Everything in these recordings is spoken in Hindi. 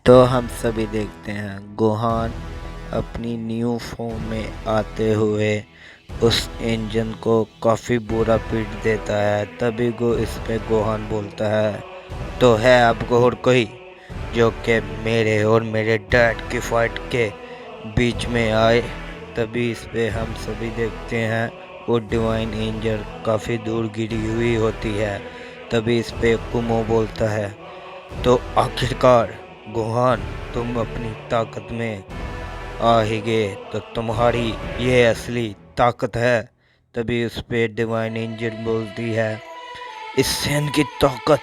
तो हम सभी देखते हैं गोहान अपनी न्यू फॉर्म में आते हुए उस इंजन को काफ़ी बुरा पीट देता है। तभी इस पे गोहान बोलता है, तो है आपको और कोई जो कि मेरे और मेरे डैड की फाइट के बीच में आए। तभी इस पे हम सभी देखते हैं वो डिवाइन एंजल काफ़ी दूर गिरी हुई होती है। तभी इस पे कुमो बोलता है, तो आखिरकार गोहान तुम अपनी ताकत में आ ही गए, तो तुम्हारी ये असली ताकत है। तभी उस पे डिवाइन एंजल बोलती है, इस सैन की ताकत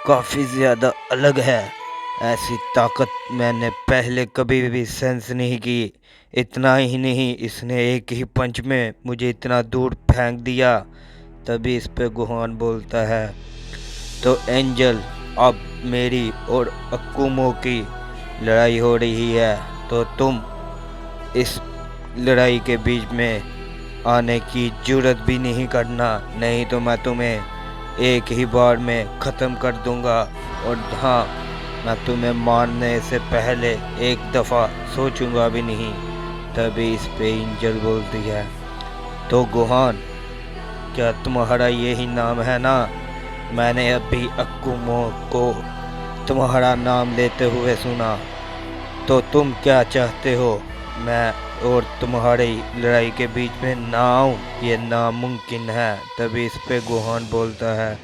काफ़ी ज़्यादा अलग है। ऐसी ताकत मैंने पहले कभी भी सेंस नहीं की। इतना ही नहीं, इसने एक ही पंच में मुझे इतना दूर फेंक दिया। तभी इस पे गोहान बोलता है, तो एंजल अब मेरी और अकुमो की लड़ाई हो रही है, तो तुम इस लड़ाई के बीच में आने की जरूरत भी नहीं करना, नहीं तो मैं तुम्हें एक ही बार में ख़त्म कर दूंगा। और हाँ, मैं तुम्हें मारने से पहले एक दफ़ा सोचूंगा भी नहीं। तभी इस पे एंजल बोलती है, तो गोहान क्या तुम्हारा यही नाम है ना? मैंने अभी अकुमो को तुम्हारा नाम लेते हुए सुना, तो तुम क्या चाहते हो मैं और तुम्हारी लड़ाई के बीच में ना आऊं? ये नामुमकिन है। तभी इस पे गोहान बोलता है,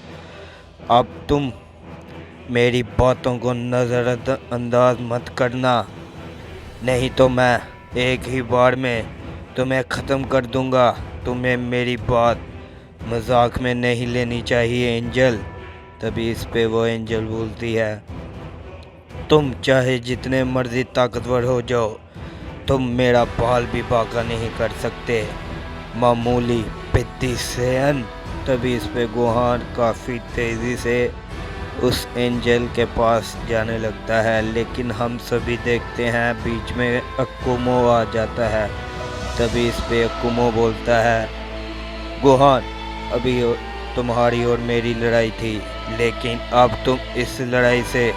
अब तुम मेरी बातों को नज़रअंदाज मत करना, नहीं तो मैं एक ही बार में तुम्हें ख़त्म कर दूंगा। तुम्हें मेरी बात मजाक में नहीं लेनी चाहिए एंजल। तभी इस पे वो एंजल बोलती है, तुम चाहे जितने मर्जी ताकतवर हो जाओ, तुम मेरा बाल भी बांका नहीं कर सकते, मामूली पिद्दी सेन। तभी इस पे गोहान काफ़ी तेज़ी से उस एंजल के पास जाने लगता है, लेकिन हम सभी देखते हैं बीच में अकुमो आ जाता है। तभी इस पे अकुमो बोलता है, गोहान अभी तुम्हारी और मेरी लड़ाई थी, लेकिन अब तुम इस लड़ाई से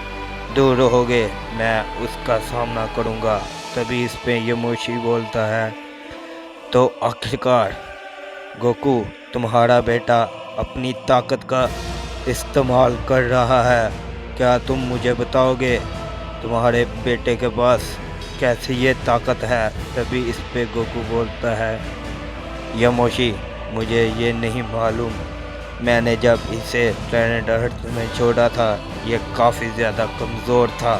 दूर रहोगे, मैं उसका सामना करूंगा। तभी इस पे यमोशी बोलता है, तो आखिरकार गोकू तुम्हारा बेटा अपनी ताकत का इस्तेमाल कर रहा है, क्या तुम मुझे बताओगे तुम्हारे बेटे के पास कैसी ये ताकत है? तभी इस पे गोकू बोलता है, यमोशी मुझे ये नहीं मालूम, मैंने जब इसे प्लेनेट अर्थ में छोड़ा था ये काफ़ी ज़्यादा कमज़ोर था।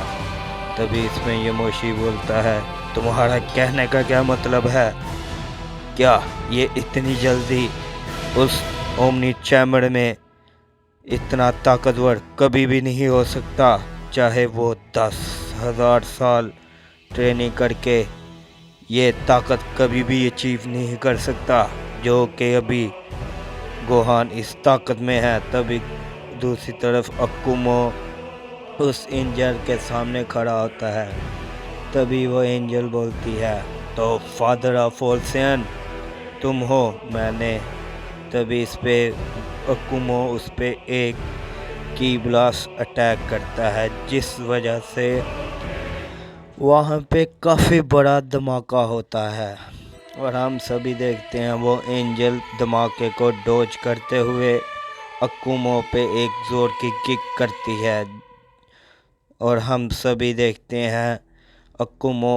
तभी इसमें यमोशी बोलता है, तुम्हारा कहने का क्या मतलब है? क्या ये इतनी जल्दी उस ओमनी चैम्बर में इतना ताकतवर कभी भी नहीं हो सकता, चाहे वो 10,000 साल ट्रेनिंग करके ये ताकत कभी भी अचीव नहीं कर सकता जो कि अभी गोहान इस ताकत में है। तभी दूसरी तरफ अकुमो उस एंजल के सामने खड़ा होता है। तभी वो एंजल बोलती है, तो फादर ऑफ ऑल सेन तुम हो? मैंने तभी इस पे अकुमो उस पे एक की ब्लास्ट अटैक करता है, जिस वजह से वहाँ पे काफ़ी बड़ा धमाका होता है। और हम सभी देखते हैं वो एंजल धमाके को डोज करते हुए अकुमो पे एक ज़ोर की किक करती है, और हम सभी देखते हैं अकुमो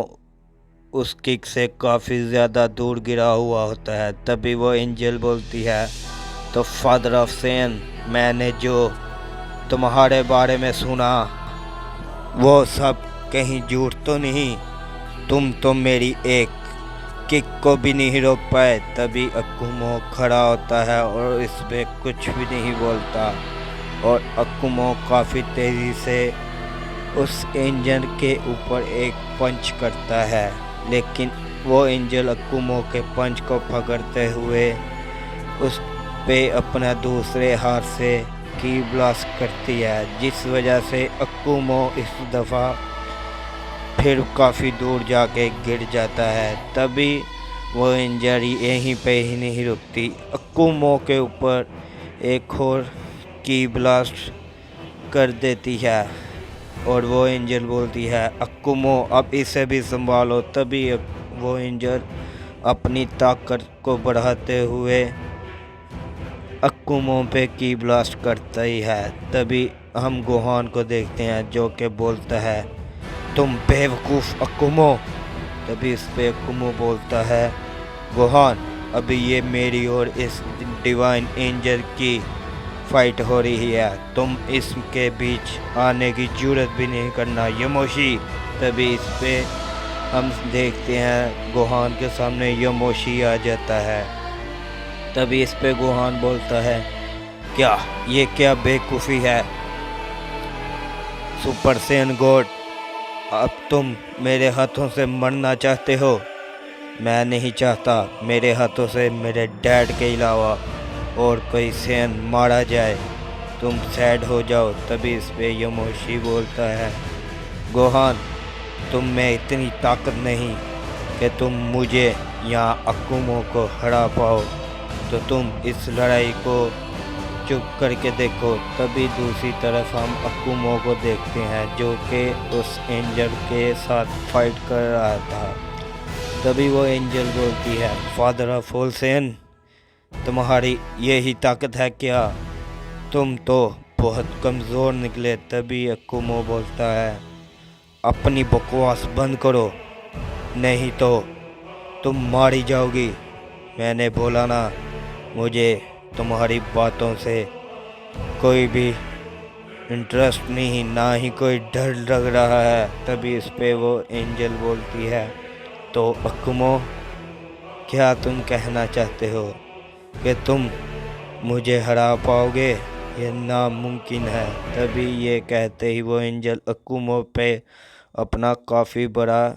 उस किक से काफ़ी ज़्यादा दूर गिरा हुआ होता है। तभी वो एंजल बोलती है, तो फादर ऑफ सेन मैंने जो तुम्हारे बारे में सुना वो सब कहीं झूठ तो नहीं? तुम तो मेरी एक किक को भी नहीं रोक पाए। तभी अकुमो खड़ा होता है और इस पे कुछ भी नहीं बोलता, और अकुमो काफ़ी तेज़ी से उस एंजल के ऊपर एक पंच करता है, लेकिन वो एंजल अकुमो के पंच को पकड़ते हुए उस पे अपना दूसरे हाथ से की ब्लास्ट करती है, जिस वजह से अकुमो इस दफ़ा फिर काफ़ी दूर जाके गिर जाता है। तभी वो इंजरी यहीं पे ही नहीं रुकती, अकुमो के ऊपर एक और की ब्लास्ट कर देती है, और वो एंजल बोलती है अक्कुमो अब इसे भी संभालो। तभी वो एंजल अपनी ताकत को बढ़ाते हुए अक्कुमो पे की ब्लास्ट करता ही है। तभी हम गोहान को देखते हैं जो कि बोलता है तुम बेवकूफ़ अक्कुमो। तभी इस पे अक्कुमो बोलता है गोहान अभी ये मेरी और इस डिवाइन एंजल की फाइट हो रही है, तुम इसके बीच आने की जरूरत भी नहीं करना यमोशी। तभी इस पे हम देखते हैं गोहान के सामने यमोशी आ जाता है। तभी इस पे गोहान बोलता है क्या ये क्या बेवकूफ़ी है सुपर सैयन गॉड, अब तुम मेरे हाथों से मरना चाहते हो। मैं नहीं चाहता मेरे हाथों से मेरे डैड के अलावा और कोई सैयन मारा जाए, तुम सैड हो जाओ। तभी इस पे यमोशी बोलता है गोहान तुम में इतनी ताकत नहीं कि तुम मुझे या अक्कुमो को हरा पाओ, तो तुम इस लड़ाई को चुप करके देखो। तभी दूसरी तरफ हम अक्कुमो को देखते हैं जो कि उस एंजल के साथ फाइट कर रहा था। तभी वो एंजल बोलती है फादर ऑफ ऑल सैयन तुम्हारी यही ताकत है क्या, तुम तो बहुत कमज़ोर निकले। तभी अक्कुमो बोलता है अपनी बकवास बंद करो नहीं तो तुम मारी जाओगी। मैंने बोला ना मुझे तुम्हारी बातों से कोई भी इंटरेस्ट नहीं, ना ही कोई डर लग रहा है। तभी इस पे वो एंजल बोलती है तो अक्कुमो क्या तुम कहना चाहते हो कि तुम मुझे हरा पाओगे, ये नामुमकिन है। तभी ये कहते ही वो एंजल अक्कुमो पे अपना काफ़ी बड़ा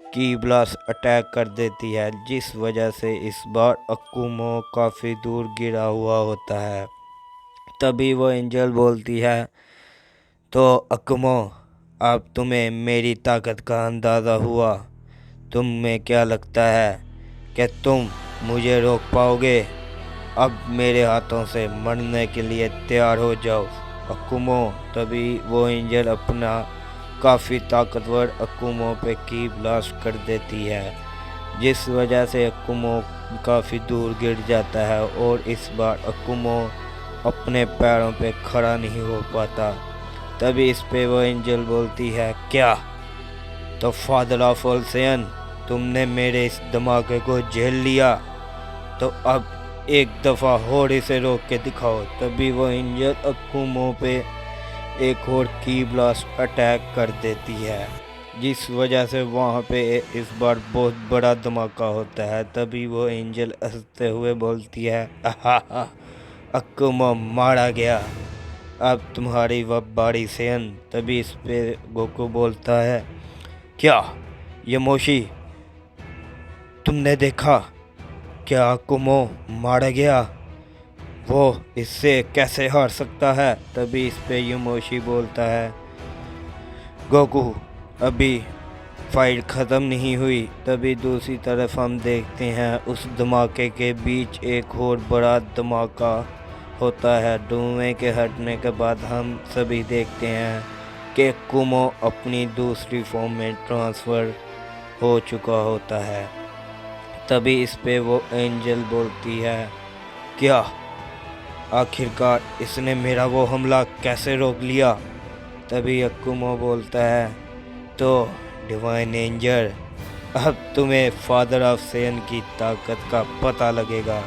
की ब्लास्ट अटैक कर देती है, जिस वजह से इस बार अक्कुमो काफ़ी दूर गिरा हुआ होता है। तभी वो एंजल बोलती है तो अक्कुमो अब तुम्हें मेरी ताकत का अंदाज़ा हुआ, तुम्हें क्या लगता है कि तुम मुझे रोक पाओगे, अब मेरे हाथों से मरने के लिए तैयार हो जाओ अक्कुमो। तभी वो एंजल अपना काफ़ी ताकतवर अक्कुमो पे की ब्लास्ट कर देती है, जिस वजह से अक्कुमो काफ़ी दूर गिर जाता है और इस बार अक्कुमो अपने पैरों पे खड़ा नहीं हो पाता। तभी इस पे वो एंजल बोलती है क्या तो फादर ऑफ ऑल सैयन तुमने मेरे इस धमाके को झेल लिया, तो अब एक दफ़ा और इसे रोक के दिखाओ। तभी वो एंजल अक्कुमो पे एक और की ब्लास्ट अटैक कर देती है, जिस वजह से वहाँ पे इस बार बहुत बड़ा धमाका होता है। तभी वो एंजल हंसते हुए बोलती है आहा अक्कुमो मारा गया, अब तुम्हारी वह बारी सैयन। तभी इस पे गोकू बोलता है क्या यमोशी तुमने देखा क्या अक्कुमो मारा गया, वो इससे कैसे हार सकता है। तभी इस पे यमोशी बोलता है गोकू अभी फाइट ख़त्म नहीं हुई। तभी दूसरी तरफ हम देखते हैं उस धमाके के बीच एक और बड़ा धमाका होता है। धुएं के हटने के बाद हम सभी देखते हैं कि अक्कुमो अपनी दूसरी फॉर्म में ट्रांसफ़र हो चुका होता है। तभी इस पे वो एंजल बोलती है क्या आखिरकार इसने मेरा वो हमला कैसे रोक लिया। तभी अक्कुमो बोलता है तो डिवाइन एंजल अब तुम्हें फादर ऑफ सैयन की ताकत का पता लगेगा।